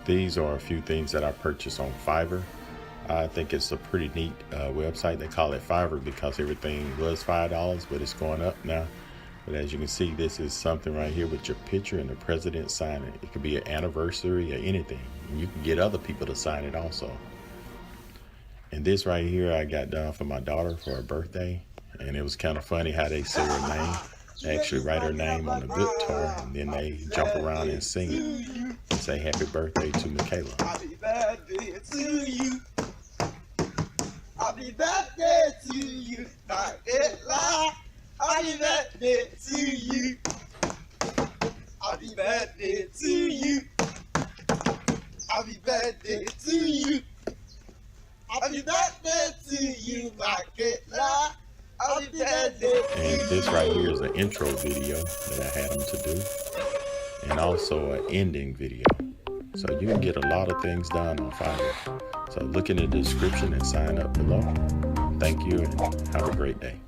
These are a few things that I purchased on Fiverr. I think it's a pretty neat website. They call it Fiverr because everything was $5, but it's going up now. But as you can see, this is something right here with your picture and the president signing it. It could be an anniversary or anything. And you can get other people to sign it also. And this right here I got done for my daughter for her birthday. And it was kind of funny how they say her name. They actually write her name on the guitar and then they jump around and sing it and say happy birthday to Michaela. Happy birthday to you. Happy birthday to you. Michaela. Happy birthday to you. Happy birthday to you. Happy birthday to you. Happy birthday to you, Michaela. Happy birthday. And this right here is an intro video that I had them to do, and also an ending video. So you can get a lot of things done on Fiverr. So look in the description and sign up below. Thank you and have a great day.